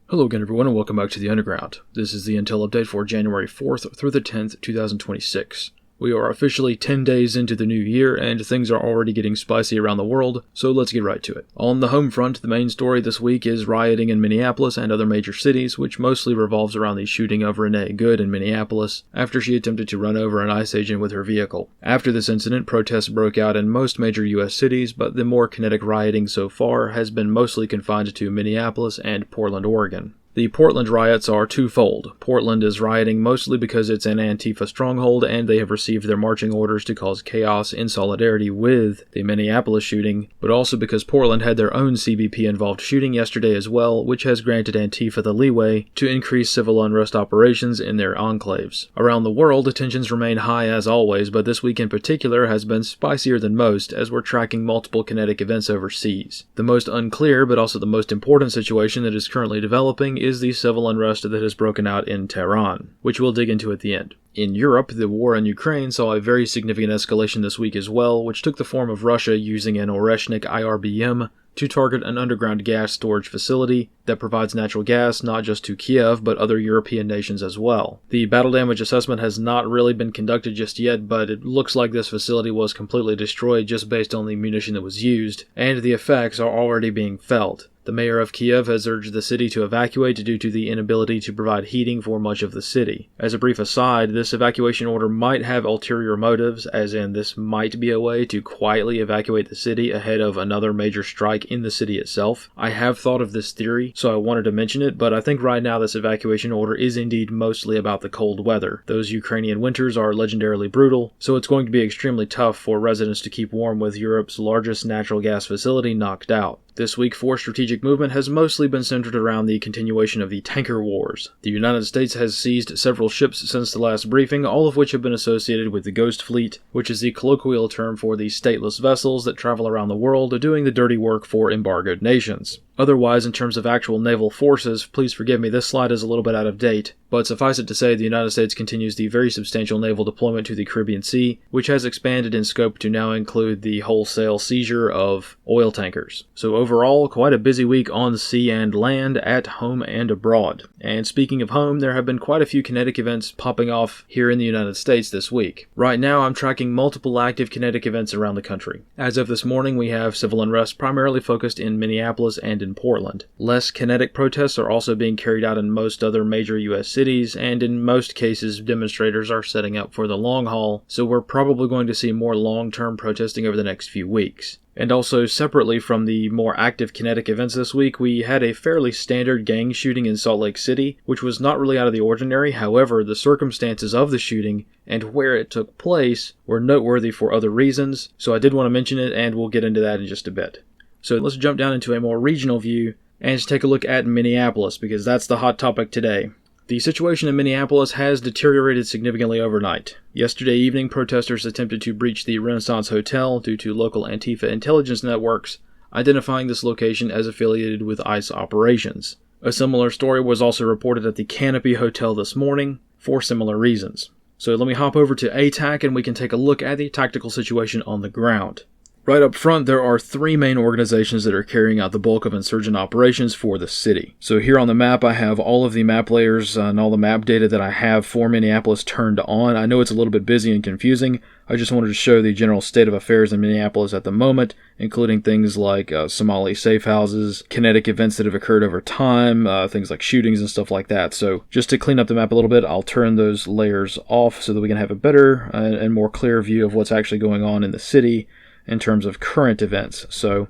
Hello again everyone and welcome back to the Underground. This is the Intel update for January 4th through the 10th, 2026. We are officially 10 days into the new year and things are already getting spicy around the world, so let's get right to it. On the home front, the main story this week is rioting in Minneapolis and other major cities, which mostly revolves around the shooting of Renee Good in Minneapolis after she attempted to run over an ICE agent with her vehicle. After this incident, protests broke out in most major U.S. cities, but the more kinetic rioting so far has been mostly confined to Minneapolis and Portland, Oregon. The Portland riots are twofold. Portland is rioting mostly because it's an Antifa stronghold and they have received their marching orders to cause chaos in solidarity with the Minneapolis shooting, but also because Portland had their own CBP-involved shooting yesterday as well, which has granted Antifa the leeway to increase civil unrest operations in their enclaves. Around the world, tensions remain high as always, but this week in particular has been spicier than most as we're tracking multiple kinetic events overseas. The most unclear, but also the most important situation that is currently developing is the civil unrest that has broken out in Tehran, which we'll dig into at the end. In Europe, the war in Ukraine saw a very significant escalation this week as well, which took the form of Russia using an Oreshnik IRBM to target an underground gas storage facility that provides natural gas not just to Kiev, but other European nations as well. The battle damage assessment has not really been conducted just yet, but it looks like this facility was completely destroyed just based on the munition that was used, and the effects are already being felt. The mayor of Kiev has urged the city to evacuate due to the inability to provide heating for much of the city. As a brief aside, this evacuation order might have ulterior motives, as in this might be a way to quietly evacuate the city ahead of another major strike in the city itself. I have thought of this theory, so I wanted to mention it, but I think right now this evacuation order is indeed mostly about the cold weather. Those Ukrainian winters are legendarily brutal, so it's going to be extremely tough for residents to keep warm with Europe's largest natural gas facility knocked out. This week, for strategic movement has mostly been centered around the continuation of the tanker wars. The United States has seized several ships since the last briefing, all of which have been associated with the Ghost Fleet, which is the colloquial term for the stateless vessels that travel around the world doing the dirty work for embargoed nations. Otherwise, in terms of actual naval forces, please forgive me, this slide is a little bit out of date, but suffice it to say the United States continues the very substantial naval deployment to the Caribbean Sea, which has expanded in scope to now include the wholesale seizure of oil tankers. So overall, quite a busy week on sea and land, at home and abroad. And speaking of home, there have been quite a few kinetic events popping off here in the United States this week. Right now, I'm tracking multiple active kinetic events around the country. As of this morning, we have civil unrest primarily focused in Minneapolis and in Portland. Less kinetic protests are also being carried out in most other major U.S. cities, and in most cases, demonstrators are setting up for the long haul, so we're probably going to see more long-term protesting over the next few weeks. And also, separately from the more active kinetic events this week, we had a fairly standard gang shooting in Salt Lake City, which was not really out of the ordinary. However, the circumstances of the shooting and where it took place were noteworthy for other reasons, so I did want to mention it, and we'll get into that in just a bit. So let's jump down into a more regional view and just take a look at Minneapolis, because that's the hot topic today. The situation in Minneapolis has deteriorated significantly overnight. Yesterday evening, protesters attempted to breach the Renaissance Hotel due to local Antifa intelligence networks, identifying this location as affiliated with ICE operations. A similar story was also reported at the Canopy Hotel this morning for similar reasons. So let me hop over to ATAC and we can take a look at the tactical situation on the ground. Right up front, there are three main organizations that are carrying out the bulk of insurgent operations for the city. So here on the map, I have all of the map layers and all the map data that I have for Minneapolis turned on. I know it's a little bit busy and confusing. I just wanted to show the general state of affairs in Minneapolis at the moment, including things like Somali safe houses, kinetic events that have occurred over time, things like shootings and stuff like that. So just to clean up the map a little bit, I'll turn those layers off so that we can have a better and more clear view of what's actually going on in the city in terms of current events. So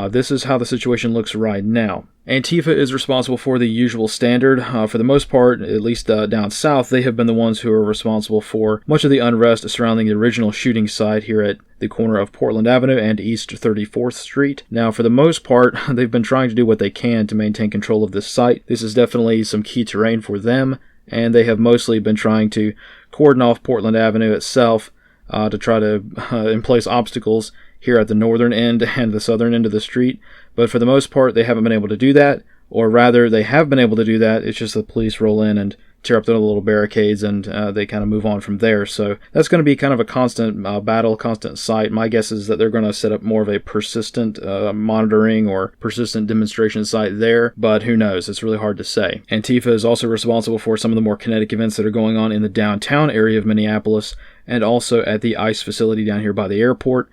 this is how the situation looks right now. Antifa is responsible for the usual standard. For the most part, at least down south, they have been the ones who are responsible for much of the unrest surrounding the original shooting site here at the corner of Portland Avenue and East 34th Street. Now, for the most part, they've been trying to do what they can to maintain control of this site. This is definitely some key terrain for them, and they have mostly been trying to cordon off Portland Avenue itself to try to place obstacles here at the northern end and the southern end of the street. But for the most part, they haven't been able to do that, or rather, they have been able to do that. It's just the police roll in and tear up their little barricades, and they kind of move on from there. So that's going to be kind of a constant battle, constant sight. My guess is that they're going to set up more of a persistent monitoring or persistent demonstration site there, but who knows? It's really hard to say. Antifa is also responsible for some of the more kinetic events that are going on in the downtown area of Minneapolis, and also at the ICE facility down here by the airport,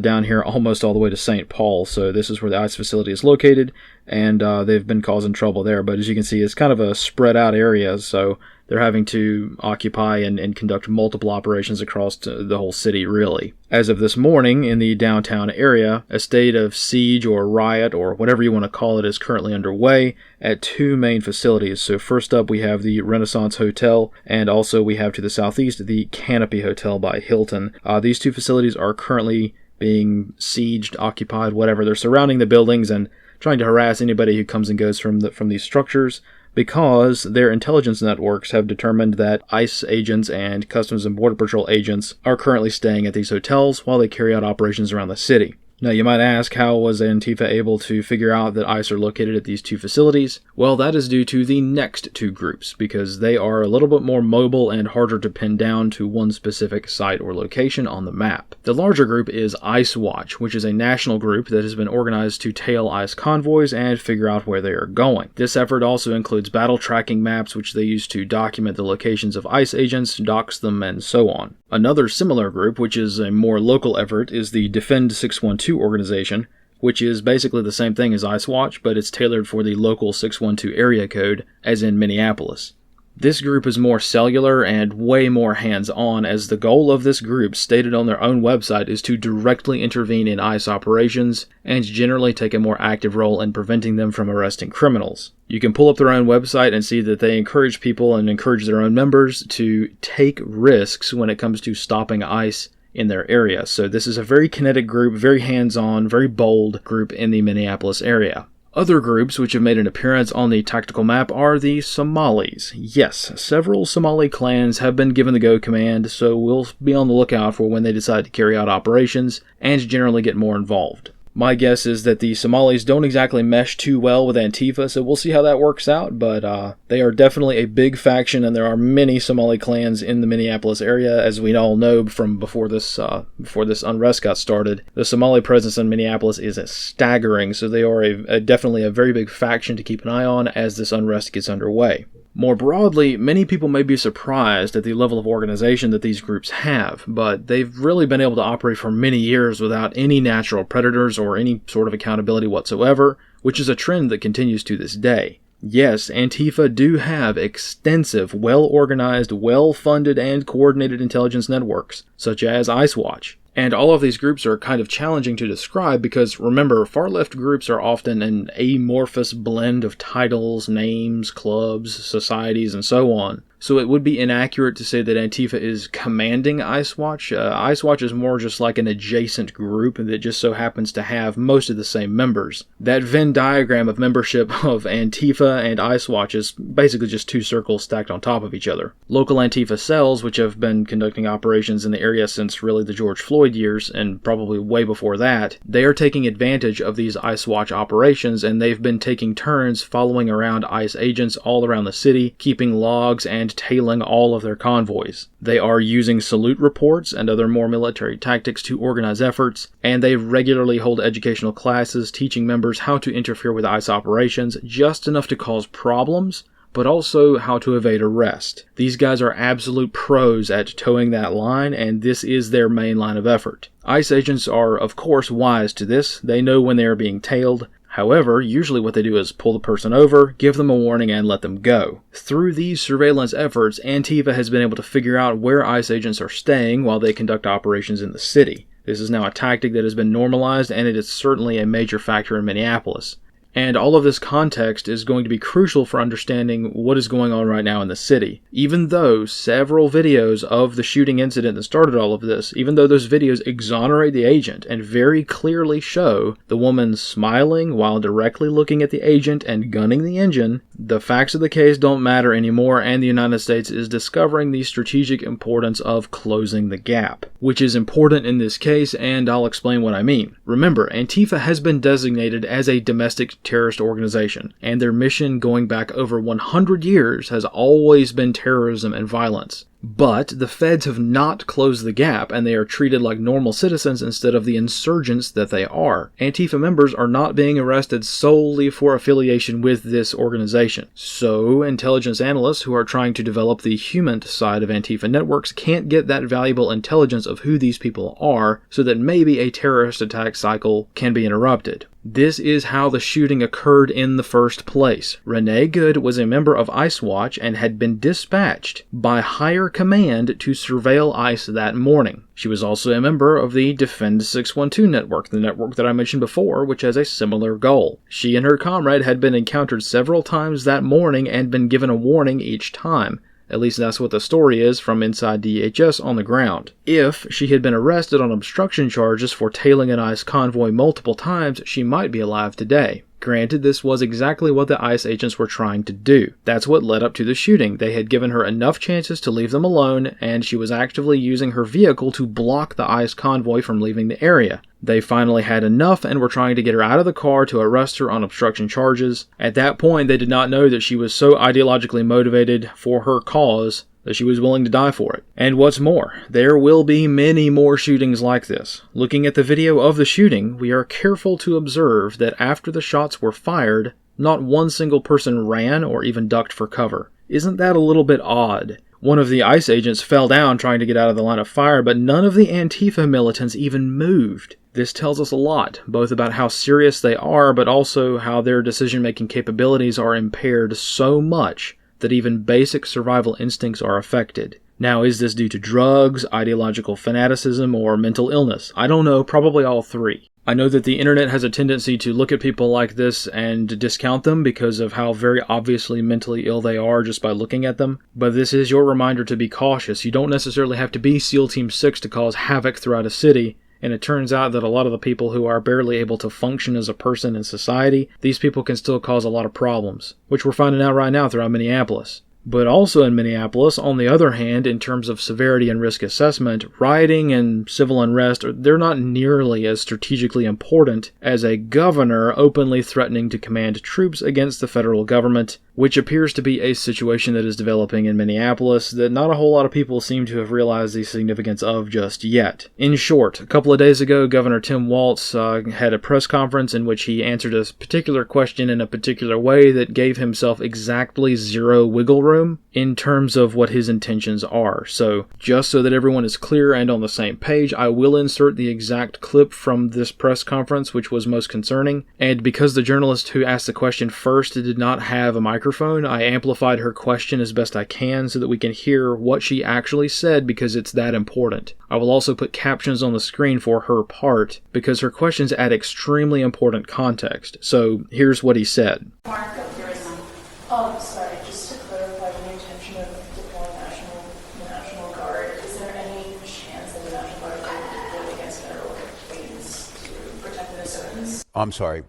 down here almost all the way to St. Paul. So this is where the ICE facility is located, and they've been causing trouble there. But as you can see, it's kind of a spread out area, so they're having to occupy and conduct multiple operations across the whole city, really. As of this morning, in the downtown area, a state of siege or riot or whatever you want to call it is currently underway at two main facilities. So first up, we have the Renaissance Hotel, and also we have to the southeast the Canopy Hotel by Hilton. These two facilities are currently being sieged, occupied, whatever. They're surrounding the buildings and trying to harass anybody who comes and goes from these structures, because their intelligence networks have determined that ICE agents and Customs and Border Patrol agents are currently staying at these hotels while they carry out operations around the city. Now, you might ask, how was Antifa able to figure out that ICE are located at these two facilities? Well, that is due to the next two groups, because they are a little bit more mobile and harder to pin down to one specific site or location on the map. The larger group is ICE Watch, which is a national group that has been organized to tail ICE convoys and figure out where they are going. This effort also includes battle tracking maps, which they use to document the locations of ICE agents, dox them, and so on. Another similar group, which is a more local effort, is the Defend 612 organization, which is basically the same thing as ICE Watch, but it's tailored for the local 612 area code, as in Minneapolis. This group is more cellular and way more hands-on, as the goal of this group, stated on their own website, is to directly intervene in ICE operations and generally take a more active role in preventing them from arresting criminals. You can pull up their own website and see that they encourage people and encourage their own members to take risks when it comes to stopping ICE in their area. So this is a very kinetic group, very hands-on, very bold group in the Minneapolis area. Other groups which have made an appearance on the tactical map are the Somalis. Yes, several Somali clans have been given the go command, so we'll be on the lookout for when they decide to carry out operations and generally get more involved. My guess is that the Somalis don't exactly mesh too well with Antifa, so we'll see how that works out, but they are definitely a big faction, and there are many Somali clans in the Minneapolis area, as we all know from before this unrest got started. The Somali presence in Minneapolis is staggering, so they are definitely a very big faction to keep an eye on as this unrest gets underway. More broadly, many people may be surprised at the level of organization that these groups have, but they've really been able to operate for many years without any natural predators or any sort of accountability whatsoever, which is a trend that continues to this day. Yes, Antifa do have extensive, well-organized, well-funded, and coordinated intelligence networks, such as ICE Watch. And all of these groups are kind of challenging to describe because, remember, far-left groups are often an amorphous blend of titles, names, clubs, societies, and so on. So it would be inaccurate to say that Antifa is commanding ICE Watch. ICE Watch is more just like an adjacent group that just so happens to have most of the same members. That Venn diagram of membership of Antifa and ICE Watch is basically just two circles stacked on top of each other. Local Antifa cells, which have been conducting operations in the area since really the George Floyd years, and probably way before that, they are taking advantage of these ICE Watch operations, and they've been taking turns following around ICE agents all around the city, keeping logs and tailing all of their convoys. They are using salute reports and other more military tactics to organize efforts, and they regularly hold educational classes teaching members how to interfere with ICE operations, just enough to cause problems, but also how to evade arrest. These guys are absolute pros at towing that line, and this is their main line of effort. ICE agents are, of course, wise to this. They know when they are being tailed. However, usually what they do is pull the person over, give them a warning, and let them go. Through these surveillance efforts, Antifa has been able to figure out where ICE agents are staying while they conduct operations in the city. This is now a tactic that has been normalized, and it is certainly a major factor in Minneapolis. And all of this context is going to be crucial for understanding what is going on right now in the city. Even though several videos of the shooting incident that started all of this, even though those videos exonerate the agent and very clearly show the woman smiling while directly looking at the agent and gunning the engine, The facts of the case don't matter anymore, and the United States is discovering the strategic importance of closing the gap, which is important in this case, and I'll explain what I mean. Remember, Antifa has been designated as a domestic terrorist organization, and their mission going back over 100 years has always been terrorism and violence. But the feds have not closed the gap, and they are treated like normal citizens instead of the insurgents that they are. Antifa members are not being arrested solely for affiliation with this organization. So, intelligence analysts who are trying to develop the human side of Antifa networks can't get that valuable intelligence of who these people are, so that maybe a terrorist attack cycle can be interrupted. This is how the shooting occurred in the first place. Renee Good was a member of ICE Watch and had been dispatched by higher command to surveil ICE that morning. She was also a member of the Defend 612 network, the network that I mentioned before, which has a similar goal. She and her comrade had been encountered several times that morning and been given a warning each time. At least that's what the story is from inside DHS on the ground. If she had been arrested on obstruction charges for tailing an ICE convoy multiple times, she might be alive today. Granted, this was exactly what the ICE agents were trying to do. That's what led up to the shooting. They had given her enough chances to leave them alone, and she was actively using her vehicle to block the ICE convoy from leaving the area. They finally had enough and were trying to get her out of the car to arrest her on obstruction charges. At that point, they did not know that she was so ideologically motivated for her cause that she was willing to die for it. And what's more, there will be many more shootings like this. Looking at the video of the shooting, we are careful to observe that after the shots were fired, not one single person ran or even ducked for cover. Isn't that a little bit odd? One of the ICE agents fell down trying to get out of the line of fire, but none of the Antifa militants even moved. This tells us a lot, both about how serious they are, but also how their decision-making capabilities are impaired so much that even basic survival instincts are affected. Now, is this due to drugs, ideological fanaticism, or mental illness? I don't know, probably all three. I know that the internet has a tendency to look at people like this and discount them because of how very obviously mentally ill they are just by looking at them, but this is your reminder to be cautious. You don't necessarily have to be SEAL Team 6 to cause havoc throughout a city. And it turns out that a lot of the people who are barely able to function as a person in society, these people can still cause a lot of problems, which we're finding out right now throughout Minneapolis. But also in Minneapolis, on the other hand, in terms of severity and risk assessment, rioting and civil unrest, they're not nearly as strategically important as a governor openly threatening to command troops against the federal government, which appears to be a situation that is developing in Minneapolis that not a whole lot of people seem to have realized the significance of just yet. In short, a couple of days ago, Governor Tim Walz had a press conference in which he answered a particular question in a particular way that gave himself exactly zero wiggle room in terms of what his intentions are. So, just so that everyone is clear and on the same page, I will insert the exact clip from this press conference, which was most concerning. And because the journalist who asked the question first did not have a microphone, I amplified her question as best I can so that we can hear what she actually said, because it's that important. I will also put captions on the screen for her part, because her questions add extremely important context. So, here's what he said. Sorry, just to clarify the intention of deploying the National Guard, is there any chance that the National Guard will deploy against federal agents to protect Minnesotans? I'm sorry,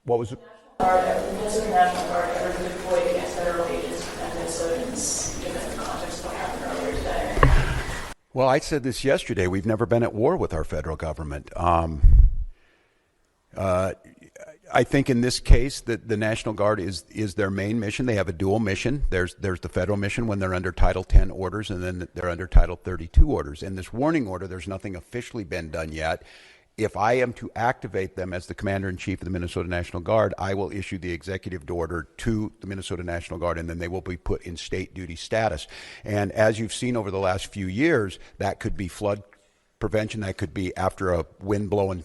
what was it? Has the National Guard ever been deployed against federal agents to protect Minnesotans, given the context of what happened earlier today? Well, I said this yesterday. We've never been at war with our federal government. I think in this case that the National Guard is their main mission. They have a dual mission. There's the federal mission when they're under Title 10 orders, and then they're under Title 32 orders. In this warning order, there's nothing officially been done yet. If I am to activate them as the Commander-in-Chief of the Minnesota National Guard, I will issue the executive order to the Minnesota National Guard, and then they will be put in state duty status. And as you've seen over the last few years, that could be flood prevention, that could be after a wind blowing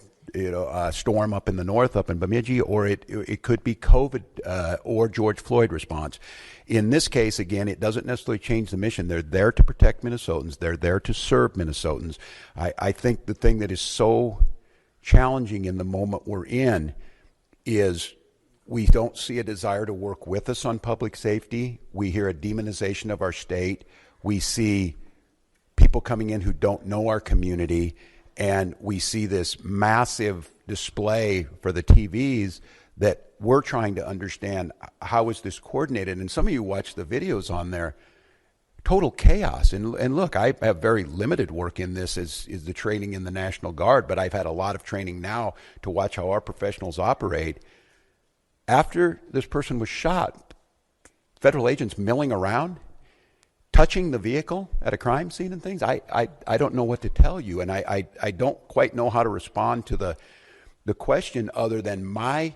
storm up in the north, up in Bemidji, or it could be COVID or George Floyd response. In this case, again, it doesn't necessarily change the mission. They're there to protect Minnesotans. They're there to serve Minnesotans. I think the thing that is so challenging in the moment we're in is we don't see a desire to work with us on public safety. We hear a demonization of our state. We see people coming in who don't know our community. And we see this massive display for the TVs that we're trying to understand how is this coordinated. And some of you watch the videos on there, total chaos. And look, I have very limited work in this is the training in the National Guard, but I've had a lot of training now to watch how our professionals operate. After this person was shot, federal agents milling around, touching the vehicle at a crime scene and things. I don't know what to tell you, and I don't quite know how to respond to the question other than my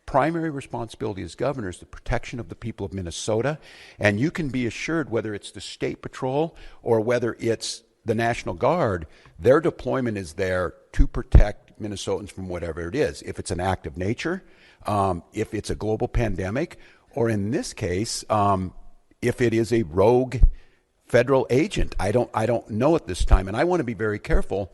primary responsibility as governor is the protection of the people of Minnesota. And you can be assured, whether it's the State Patrol or whether it's the National Guard, their deployment is there to protect Minnesotans from whatever it is. If it's an act of nature, if it's a global pandemic, or in this case, if it is a rogue federal agent. I don't know at this time, and I want to be very careful.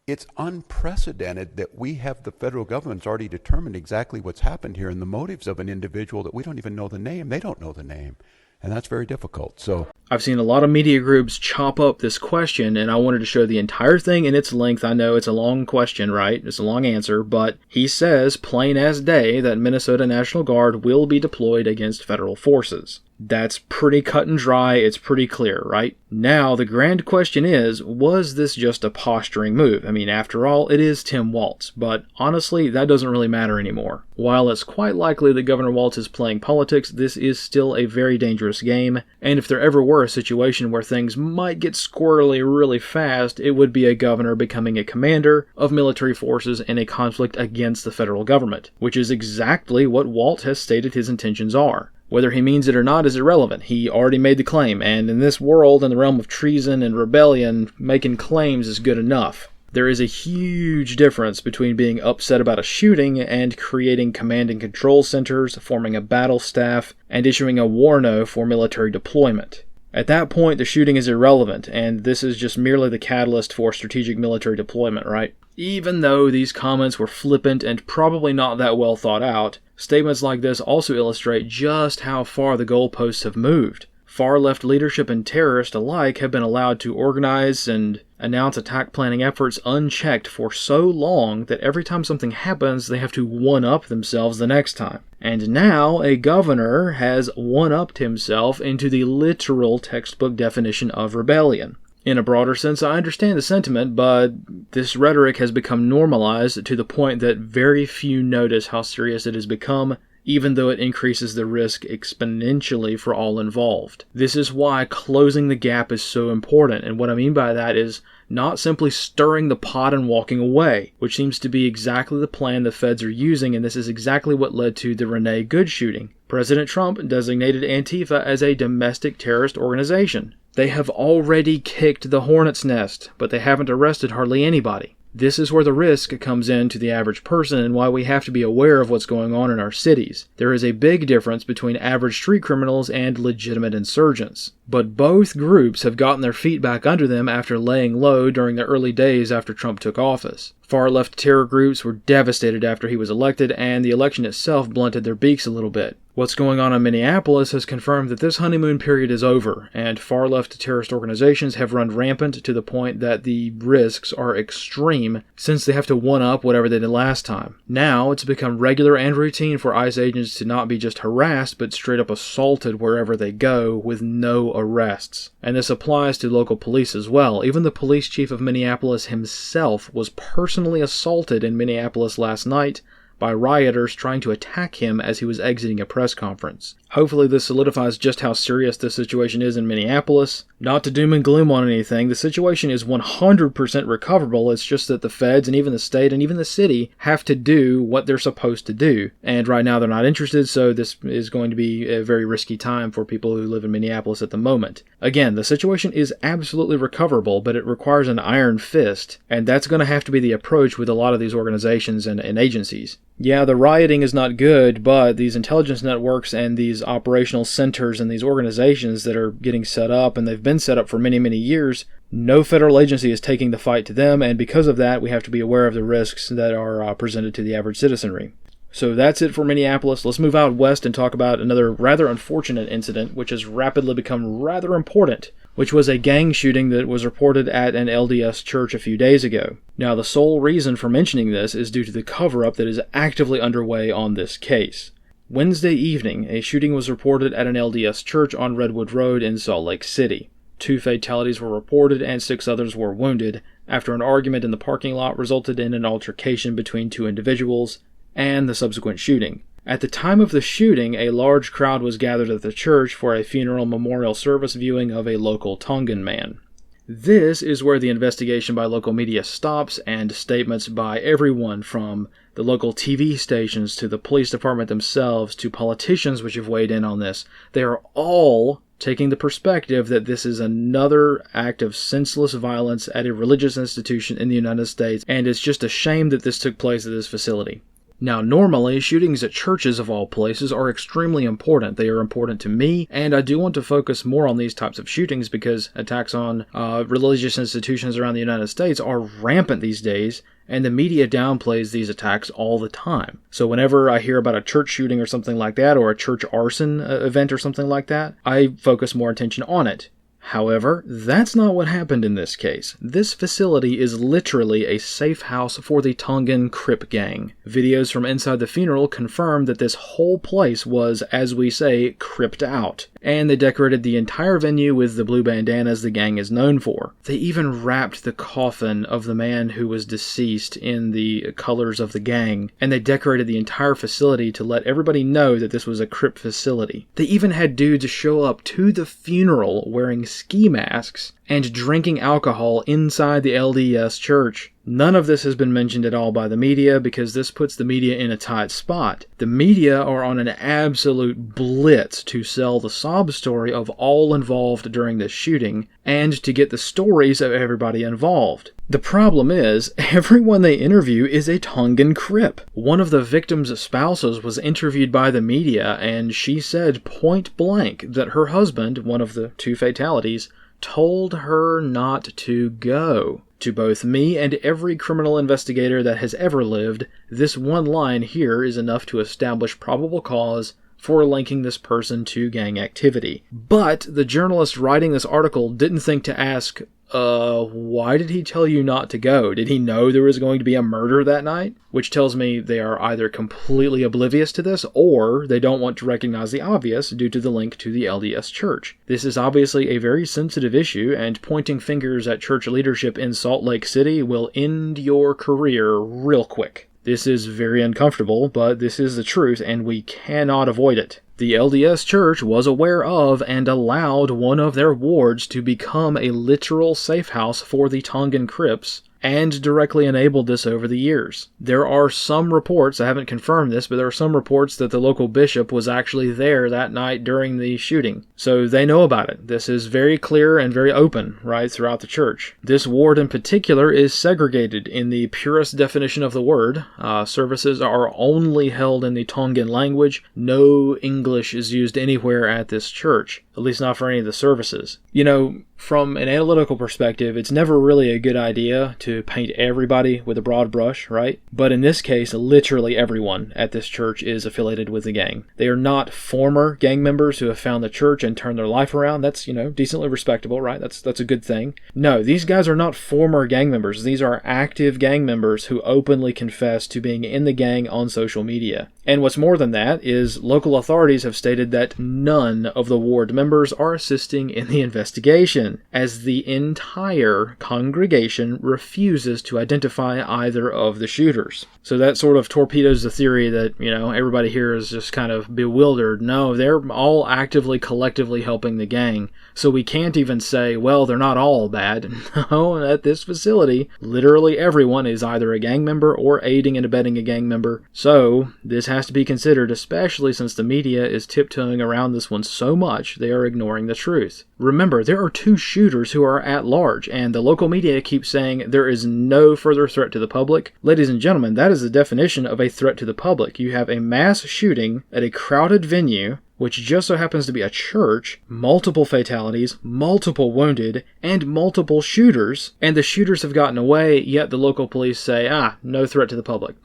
It's unprecedented that we have the federal government's already determined exactly what's happened here and the motives of an individual that we don't even know the name. They don't know the name. And that's very difficult. So I've seen a lot of media groups chop up this question, and I wanted to show the entire thing in its length. I know it's a long question, right? It's a long answer, but he says, plain as day, that Minnesota National Guard will be deployed against federal forces. That's pretty cut and dry. It's pretty clear, right? Now, the grand question is, was this just a posturing move? I mean, after all, it is Tim Walz, but honestly, that doesn't really matter anymore. While it's quite likely that Governor Walz is playing politics, this is still a very dangerous game, and if there ever were a situation where things might get squirrely really fast, it would be a governor becoming a commander of military forces in a conflict against the federal government, which is exactly what Walz has stated his intentions are. Whether he means it or not is irrelevant. He already made the claim, and in this world, in the realm of treason and rebellion, making claims is good enough. There is a huge difference between being upset about a shooting and creating command and control centers, forming a battle staff, and issuing a warno for military deployment. At that point, the shooting is irrelevant, and this is just merely the catalyst for strategic military deployment, right? Even though these comments were flippant and probably not that well thought out, statements like this also illustrate just how far the goalposts have moved. Far-left leadership and terrorists alike have been allowed to organize and announce attack planning efforts unchecked for so long that every time something happens, they have to one-up themselves the next time. And now, a governor has one-upped himself into the literal textbook definition of rebellion. In a broader sense, I understand the sentiment, but this rhetoric has become normalized to the point that very few notice how serious it has become, even though it increases the risk exponentially for all involved. This is why closing the gap is so important, and what I mean by that is not simply stirring the pot and walking away, which seems to be exactly the plan the feds are using, and this is exactly what led to the Renee Good shooting. President Trump designated Antifa as a domestic terrorist organization. They have already kicked the hornet's nest, but they haven't arrested hardly anybody. This is where the risk comes in to the average person and why we have to be aware of what's going on in our cities. There is a big difference between average street criminals and legitimate insurgents. But both groups have gotten their feet back under them after laying low during the early days after Trump took office. Far-left terror groups were devastated after he was elected, and the election itself blunted their beaks a little bit. What's going on in Minneapolis has confirmed that this honeymoon period is over, and far-left terrorist organizations have run rampant to the point that the risks are extreme since they have to one-up whatever they did last time. Now, it's become regular and routine for ICE agents to not be just harassed, but straight up assaulted wherever they go with no arrests. And this applies to local police as well. Even the police chief of Minneapolis himself was personally assaulted in Minneapolis last night by rioters trying to attack him as he was exiting a press conference. Hopefully this solidifies just how serious the situation is in Minneapolis. Not to doom and gloom on anything, the situation is 100% recoverable, it's just that the feds and even the state and even the city have to do what they're supposed to do. And right now they're not interested, so this is going to be a very risky time for people who live in Minneapolis at the moment. Again, the situation is absolutely recoverable, but it requires an iron fist, and that's going to have to be the approach with a lot of these organizations and agencies. Yeah, the rioting is not good, but these intelligence networks and these operational centers and these organizations that are getting set up, and they've been set up for many, many years, no federal agency is taking the fight to them, and because of that, we have to be aware of the risks that are presented to the average citizenry. So that's it for Minneapolis. Let's move out west and talk about another rather unfortunate incident, which has rapidly become rather important, which was a gang shooting that was reported at an LDS church a few days ago. Now, the sole reason for mentioning this is due to the cover-up that is actively underway on this case. Wednesday evening, a shooting was reported at an LDS church on Redwood Road in Salt Lake City. 2 fatalities were reported and 6 others were wounded after an argument in the parking lot resulted in an altercation between 2 individuals and the subsequent shooting. At the time of the shooting, a large crowd was gathered at the church for a funeral memorial service viewing of a local Tongan Man. This is where the investigation by local media stops, and statements by everyone from the local TV stations to the police department themselves to politicians which have weighed in on this, they are all taking the perspective that this is another act of senseless violence at a religious institution in the United States, and it's just a shame that this took place at this facility. Now, normally, shootings at churches of all places are extremely important. They are important to me, and I do want to focus more on these types of shootings because attacks on religious institutions around the United States are rampant these days, and the media downplays these attacks all the time. So whenever I hear about a church shooting or something like that, or a church arson event or something like that, I focus more attention on it. However, that's not what happened in this case. This facility is literally a safe house for the Tongan Crip gang. Videos from inside the funeral confirm that this whole place was, as we say, cripped out. And they decorated the entire venue with the blue bandanas the gang is known for. They even wrapped the coffin of the man who was deceased in the colors of the gang, and they decorated the entire facility to let everybody know that this was a Crip facility. They even had dudes show up to the funeral wearing ski masks and drinking alcohol inside the LDS church. None of this has been mentioned at all by the media because this puts the media in a tight spot. The media are on an absolute blitz to sell the sob story of all involved during this shooting and to get the stories of everybody involved. The problem is, everyone they interview is a Tongan Crip. One of the victim's spouses was interviewed by the media, and she said point blank that her husband, one of the 2 fatalities, told her not to go. To both me and every criminal investigator that has ever lived, this one line here is enough to establish probable cause for linking this person to gang activity. But the journalist writing this article didn't think to ask, why did he tell you not to go? Did he know there was going to be a murder that night? Which tells me they are either completely oblivious to this, or they don't want to recognize the obvious due to the link to the LDS church. This is obviously a very sensitive issue, and pointing fingers at church leadership in Salt Lake City will end your career real quick. This is very uncomfortable, but this is the truth, and we cannot avoid it. The LDS Church was aware of and allowed one of their wards to become a literal safe house for the Tongan Crips, and directly enabled this over the years. There are some reports, I haven't confirmed this, but there are some reports that the local bishop was actually there that night during the shooting. So they know about it. This is very clear and very open, right, throughout the church. This ward in particular is segregated in the purest definition of the word. Services are only held in the Tongan language. No English is used anywhere at this church, at least not for any of the services. You know, from an analytical perspective, it's never really a good idea to paint everybody with a broad brush, right? But in this case, literally everyone at this church is affiliated with the gang. They are not former gang members who have found the church and turned their life around. That's, decently respectable, right? That's a good thing. No, these guys are not former gang members. These are active gang members who openly confess to being in the gang on social media. And what's more than that is local authorities have stated that none of the ward members are assisting in the investigation, as the entire congregation refuses to identify either of the shooters. So that sort of torpedoes the theory that, everybody here is just kind of bewildered. No, they're all actively, collectively helping the gang. So we can't even say, well, they're not all bad. No, at this facility, literally everyone is either a gang member or aiding and abetting a gang member. So this has to be considered, especially since the media is tiptoeing around this one so much they are ignoring the truth. Remember, there are 2 shooters who are at large, and the local media keeps saying there is no further threat to the public. Ladies and gentlemen, that is the definition of a threat to the public. You have a mass shooting at a crowded venue, which just so happens to be a church, multiple fatalities, multiple wounded, and multiple shooters, and the shooters have gotten away, yet the local police say, no threat to the public.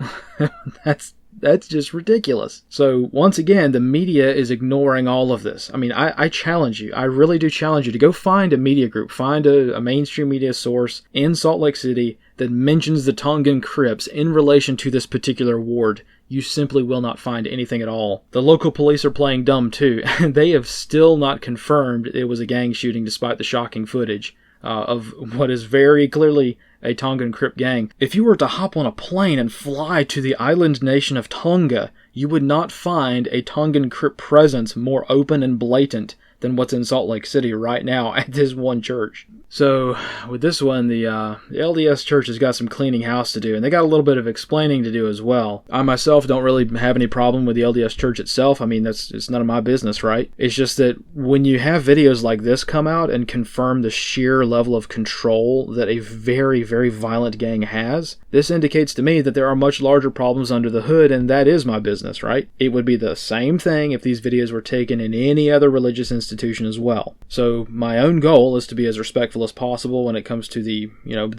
That's just ridiculous. So once again, the media is ignoring all of this. I mean, I challenge you. I really do challenge you to go find a media group, find a mainstream media source in Salt Lake City that mentions the Tongan Crips in relation to this particular ward. You simply will not find anything at all. The local police are playing dumb too, and they have still not confirmed it was a gang shooting despite the shocking footage of what is very clearly a Tongan Crip gang. If you were to hop on a plane and fly to the island nation of Tonga, you would not find a Tongan Crip presence more open and blatant than what's in Salt Lake City right now at this one church. So, with this one, the LDS church has got some cleaning house to do, and they got a little bit of explaining to do as well. I myself don't really have any problem with the LDS church itself. I mean, it's none of my business, right? It's just that when you have videos like this come out and confirm the sheer level of control that a very, very violent gang has, this indicates to me that there are much larger problems under the hood, and that is my business, right? It would be the same thing if these videos were taken in any other religious institution as well. So, my own goal is to be as respectful as possible when it comes to the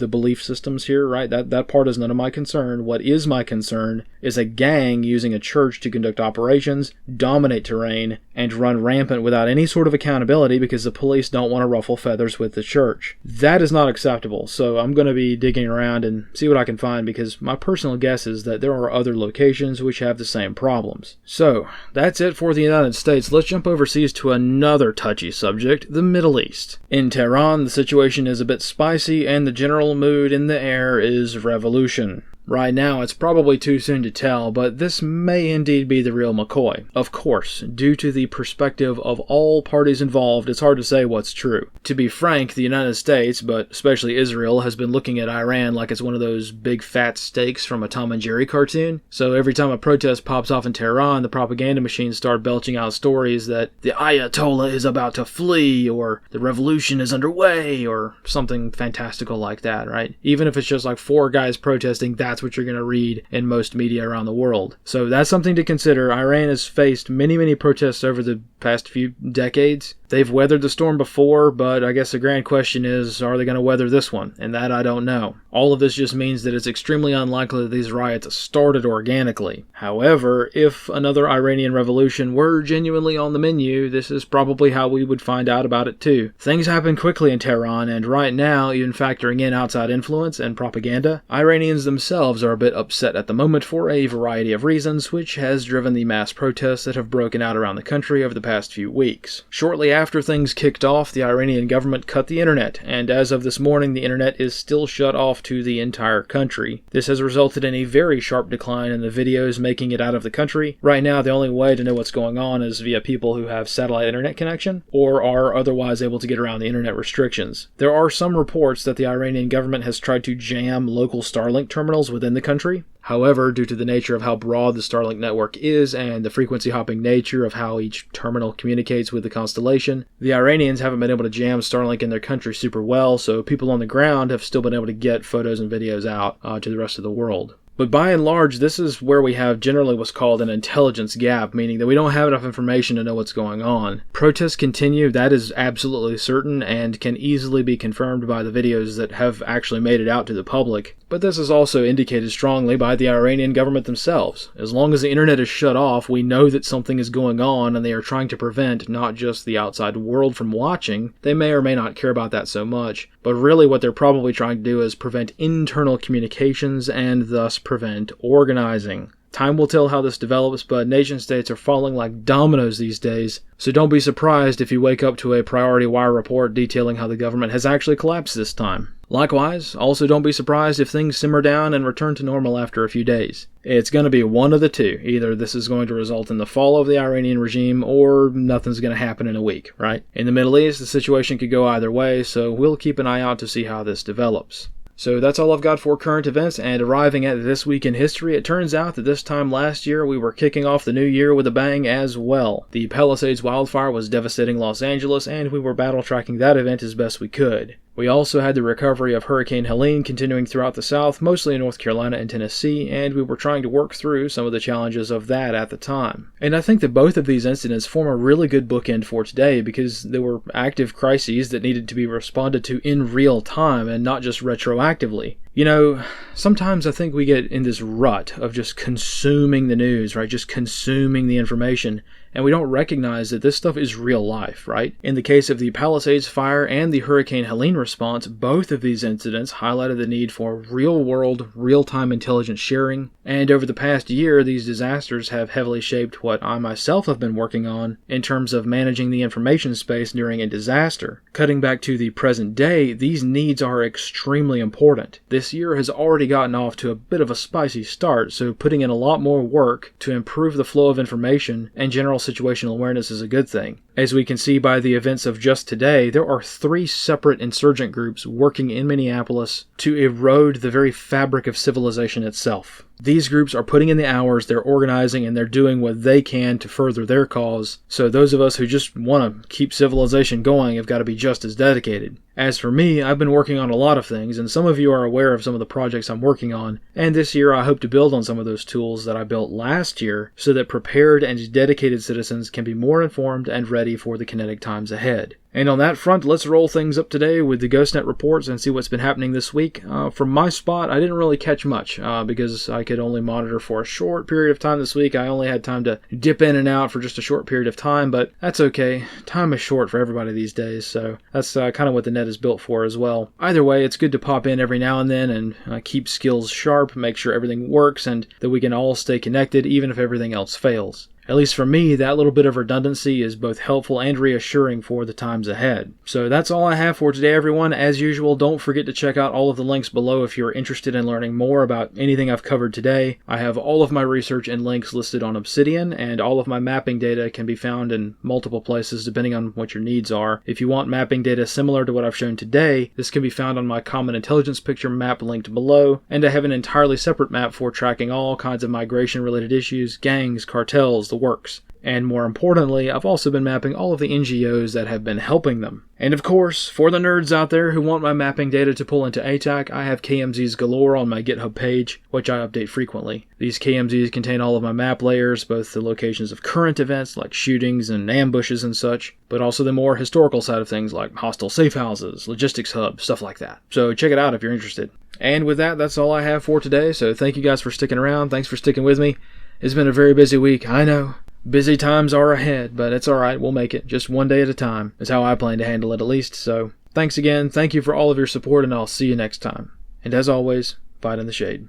belief systems here, right? That part is none of my concern. What is my concern is a gang using a church to conduct operations, dominate terrain, and run rampant without any sort of accountability because the police don't want to ruffle feathers with the church. That is not acceptable, so I'm going to be digging around and see what I can find because my personal guess is that there are other locations which have the same problems. So, that's it for the United States. Let's jump overseas to another touchy subject, the Middle East. In Tehran, the situation is a bit spicy and the general mood in the air is revolution. Right now, it's probably too soon to tell, but this may indeed be the real McCoy. Of course, due to the perspective of all parties involved, it's hard to say what's true. To be frank, the United States, but especially Israel, has been looking at Iran like it's one of those big fat steaks from a Tom and Jerry cartoon. So every time a protest pops off in Tehran, the propaganda machines start belching out stories that the Ayatollah is about to flee, or the revolution is underway, or something fantastical like that, right? Even if it's just like 4 guys protesting, that's what you're going to read in most media around the world. So that's something to consider. Iran has faced many protests over the past few decades. They've weathered the storm before, but I guess the grand question is, are they going to weather this one? And that I don't know. All of this just means that it's extremely unlikely that these riots started organically. However, if another Iranian revolution were genuinely on the menu, this is probably how we would find out about it too. Things happen quickly in Tehran, and right now, even factoring in outside influence and propaganda, Iranians themselves are a bit upset at the moment for a variety of reasons, which has driven the mass protests that have broken out around the country over the past few weeks. Shortly after things kicked off, the Iranian government cut the internet, and as of this morning, the internet is still shut off to the entire country. This has resulted in a very sharp decline in the videos making it out of the country. Right now, the only way to know what's going on is via people who have satellite internet connection, or are otherwise able to get around the internet restrictions. There are some reports that the Iranian government has tried to jam local Starlink terminals within the country. However, due to the nature of how broad the Starlink network is and the frequency hopping nature of how each terminal communicates with the constellation, the Iranians haven't been able to jam Starlink in their country super well, so people on the ground have still been able to get photos and videos out to the rest of the world. But by and large, this is where we have generally what's called an intelligence gap, meaning that we don't have enough information to know what's going on. Protests continue, that is absolutely certain, and can easily be confirmed by the videos that have actually made it out to the public. But this is also indicated strongly by the Iranian government themselves. As long as the internet is shut off, we know that something is going on, and they are trying to prevent not just the outside world from watching. They may or may not care about that so much, but really what they're probably trying to do is prevent internal communications and thus prevent organizing. Time will tell how this develops, but nation-states are falling like dominoes these days, so don't be surprised if you wake up to a Priority Wire report detailing how the government has actually collapsed this time. Likewise, also don't be surprised if things simmer down and return to normal after a few days. It's going to be one of the two. Either this is going to result in the fall of the Iranian regime, or nothing's going to happen in a week, right? In the Middle East, the situation could go either way, so we'll keep an eye out to see how this develops. So that's all I've got for current events, and arriving at this week in history, it turns out that this time last year we were kicking off the new year with a bang as well. The Palisades wildfire was devastating Los Angeles, and we were battle tracking that event as best we could. We also had the recovery of Hurricane Helene continuing throughout the South, mostly in North Carolina and Tennessee, and we were trying to work through some of the challenges of that at the time. And I think that both of these incidents form a really good bookend for today because they were active crises that needed to be responded to in real time and not just retroactively. proactively. You know, sometimes I think we get in this rut of just consuming the news, right? Just consuming the information. And we don't recognize that this stuff is real life, right? In the case of the Palisades fire and the Hurricane Helene response, both of these incidents highlighted the need for real-world, real-time intelligence sharing. And over the past year, these disasters have heavily shaped what I myself have been working on in terms of managing the information space during a disaster. Cutting back to the present day, these needs are extremely important. This year has already gotten off to a bit of a spicy start, so putting in a lot more work to improve the flow of information and general situational awareness is a good thing. As we can see by the events of just today, there are 3 separate insurgent groups working in Minneapolis to erode the very fabric of civilization itself. These groups are putting in the hours, they're organizing, and they're doing what they can to further their cause. So those of us who just want to keep civilization going have got to be just as dedicated. As for me, I've been working on a lot of things, and some of you are aware of some of the projects I'm working on, and this year I hope to build on some of those tools that I built last year so that prepared and dedicated citizens can be more informed and ready for the kinetic times ahead. And on that front, let's roll things up today with the GhostNet Reports and see what's been happening this week. From my spot, I didn't really catch much because I could only monitor for a short period of time this week. I only had time to dip in and out for just a short period of time, but that's okay. Time is short for everybody these days, so that's kind of what the net is built for as well. Either way, it's good to pop in every now and then and keep skills sharp, make sure everything works, and that we can all stay connected even if everything else fails. At least for me, that little bit of redundancy is both helpful and reassuring for the times ahead. So that's all I have for today, everyone. As usual, don't forget to check out all of the links below if you're interested in learning more about anything I've covered today. I have all of my research and links listed on Obsidian, and all of my mapping data can be found in multiple places depending on what your needs are. If you want mapping data similar to what I've shown today, this can be found on my Common Intelligence Picture map linked below, and I have an entirely separate map for tracking all kinds of migration-related issues, gangs, cartels, the works. And more importantly, I've also been mapping all of the NGOs that have been helping them. And of course, for the nerds out there who want my mapping data to pull into ATAC, I have KMZs galore on my GitHub page, which I update frequently. These KMZs contain all of my map layers, both the locations of current events like shootings and ambushes and such, but also the more historical side of things like hostile safe houses, logistics hubs, stuff like that. So check it out if you're interested. And with that, that's all I have for today, so thank you guys for sticking around. Thanks for sticking with me. It's been a very busy week, I know. Busy times are ahead, but it's alright, we'll make it. Just one day at a time is how I plan to handle it at least, so thanks again, thank you for all of your support, and I'll see you next time. And as always, fight in the shade.